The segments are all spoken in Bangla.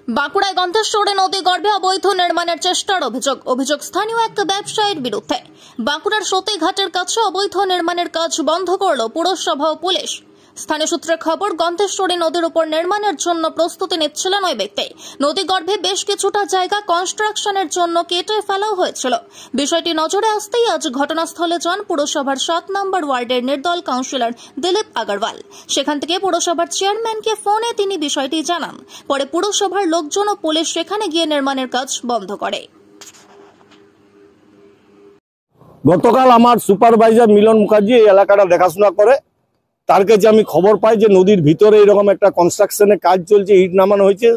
বাঁকুড়ায় গন্ধেশ্বরী নদী গর্ভে অবৈধ নির্মাণের চেষ্টার অভিযোগ স্থানীয় এক ব্যবসায়ীর বিরুদ্ধে। বাঁকুড়ার সতীঘাটের কাছে অবৈধ নির্মাণের কাজ বন্ধ করল পুরসভা ও পুলিশ। স্থানীয় সূত্রে খবর, গন্ধেশ্বরী নদীর উপর নির্মাণের জন্য প্রস্তুতি নিচ্ছিলেন ওই ব্যক্তি। নদী গর্ভে বেশ কিছুটা জায়গা কনস্ট্রাকশনের জন্য কেটে ফেলাও হয়েছিল। বিষয়টি নজরে আসতেই আজ ঘটনাস্থলে যান পুরসভার 7 নম্বর ওয়ার্ডের নির্দল কাউন্সিলর দিলীপ আগরওয়াল। সেখান থেকে পুরসভার চেয়ারম্যানকে ফোনে তিনি বিষয়টি জানান। পরে পুরসভার লোকজন ও পুলিশ সেখানে গিয়ে নির্মাণের কাজ বন্ধ করে। গতকাল আমার সুপারভাইজার মিলন মুখার্জি এই এলাকাটা দেখাশোনা করে, তার কাছে আমি খবর পাই যে নদীর ভিতরে এরকম একটা কনস্ট্রাকশনের কাজ চলছে, ইট নামানো হয়েছে।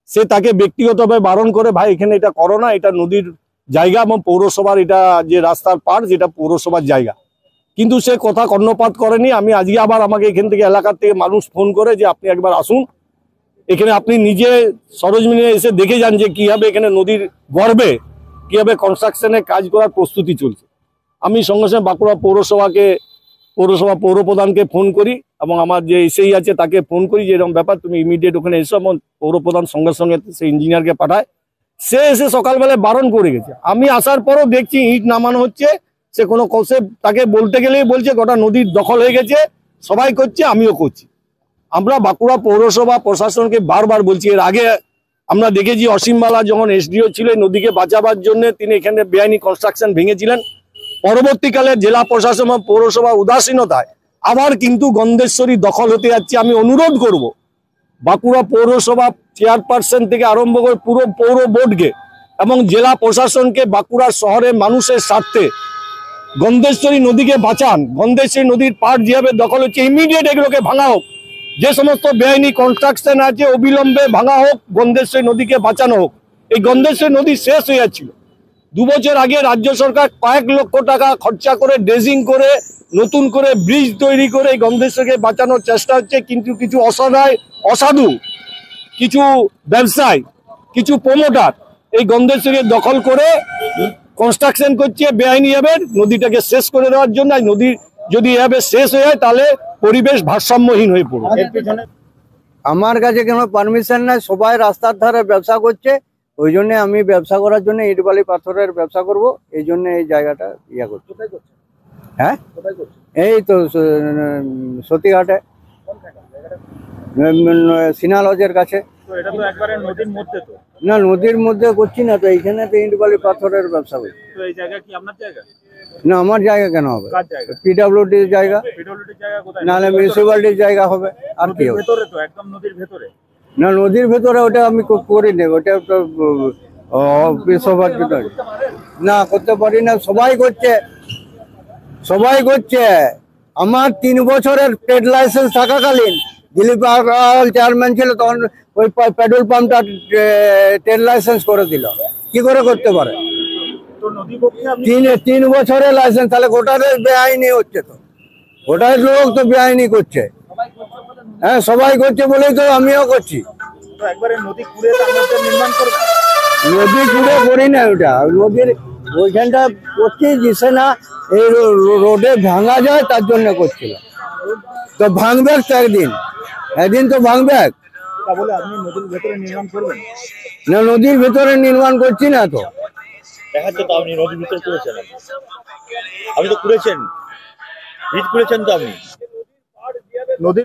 সে তাকে ব্যক্তিগতভাবে বারণ করে, ভাই এখানে এটা করো না, এটা নদীর জায়গা এবং পৌরসভার এটা যে রাস্তার পার যেটা পৌরসভার জায়গা। কিন্তু সে কথা কর্ণপাত করেনি। আমি আজকে আবার আমাকে এখান থেকে এলাকার থেকে মানুষ ফোন করে যে আপনি একবার আসুন, এখানে আপনি নিজে সরজমিনে এসে দেখে যান যে কিভাবে এখানে নদীর গর্ভে কিভাবে কনস্ট্রাকশনের কাজ করার প্রস্তুতি চলছে। আমি সঙ্গে সঙ্গে বাঁকুড়া পৌরসভা পৌরপ্রধানকে ফোন করি এবং আমার যে এসেই আছে তাকে ফোন করি যে এরকম ব্যাপার, তুমি ইমিডিয়েট ওখানে এসো। এবং পৌরপ্রধান সঙ্গে সঙ্গে সে ইঞ্জিনিয়ারকে পাঠায়। সে এসে সকালবেলায় বারণ করে গেছে। আমি আসার পরও দেখছি ইট নামানো হচ্ছে। সে কোনো কষে তাকে বলতে গেলেই বলছে গোটা নদীর দখল হয়ে গেছে, সবাই করছে, আমিও করছি। আমরা বাঁকুড়া পৌরসভা প্রশাসনকে বারবার বলছি। এর আগে আমরা দেখেছি অসীমবালা যখন এসডিও ছিল, নদীকে বাঁচাবার জন্য তিনি এখানে বেআইনি কনস্ট্রাকশন ভেঙেছিলেন। পরবর্তীকালে জেলা প্রশাসন এবং পৌরসভা উদাসীনতায় আবার কিন্তু গন্ধেশ্বরী দখল হতে যাচ্ছে। আমি অনুরোধ করব বাঁকুড়া পৌরসভা চেয়ারপারসন থেকে আরম্ভ করে পুরো পৌর বোর্ডকে এবং জেলা প্রশাসনকে বাঁকুড়া শহরের মানুষের স্বার্থে গন্ধেশ্বরী নদীকে বাঁচান। গন্ধেশ্বরী নদীর পাড় যেভাবে দখল হচ্ছে, ইমিডিয়েট এগুলোকে ভাঙা হোক। যে সমস্ত বেআইনি কনস্ট্রাকশন আছে অবিলম্বে ভাঙা হোক, গন্ধেশ্বরী নদীকে বাঁচানো হোক। এই গন্ধেশ্বরী নদী শেষ হয়ে যাচ্ছিল। 2 বছর আগে রাজ্য সরকার কয়েক লক্ষ টাকা খরচা করে ড্রেজিং করে নতুন করে ব্রিজ তৈরি করে এই গন্ধেশ্বরীকে বাঁচানোর চেষ্টা হচ্ছে। কিন্তু কিছু অসাধু কিছু ব্যবসায়ী, কিছু প্রমোটার এই গন্ধেশ্বরী দখল করে কনস্ট্রাকশন করছে বেআইনিভাবে নদীটাকে শেষ করে দেওয়ার জন্য। নদী যদি এভাবে শেষ হয়ে যায় তাহলে পরিবেশ ভারসাম্যহীন হয়ে পড়বে। আমার কাছে কোনো পারমিশন নাই, সবাই রাস্তার ধারে ব্যবসা করছে। ওই জন্য আমি ব্যবসা করার জন্য ইট বালি পাথরের ব্যবসা করব, এই জন্য এই জায়গাটা ইয়া করছি। হ্যাঁ, এই তো সতীঘাটে সিনা লজের কাছে। না, নদীর মধ্যে করছি না তো, এইখানে তো ইট বালি পাথরের ব্যবসা করছি। না, আমার জায়গা কেন হবে? পিডব্লিউডির জায়গা, নাহলে মিউনিসিপ্যালিটির জায়গা হবে। আর কি হবে? না, নদীর ভেতরে ওটা আমি করি না, ওটা তো না করতে পারি না। সবাই করছে। আমার 3 বছরের ট্রেড লাইসেন্স থাকাকালীন দিলীপ আগরওয়াল চেয়ারম্যান ছিল, তখন ওই পেট্রোল পাম্পটা ট্রেড লাইসেন্স করে দিল। কি করে করতে পারে? 3 বছরের লাইসেন্স, তাহলে গোটাদের বেআইনি হচ্ছে। তো গোটার লোক তো বেআইনি করছে। হ্যাঁ, সবাই করছে বলেই তো আমিও করছি। নদী কুড়ে করি না, ওটা নদীর ওইখানটা করছি দিছে না, এই রোডে ভাঙা যায় তার জন্য করছিল। তো ভাঙবে তো একদিন তো ভাঙবে। না, নদীর ভেতরে নির্মাণ করছি না তো। আপনি তো করেছেন তো আপনি।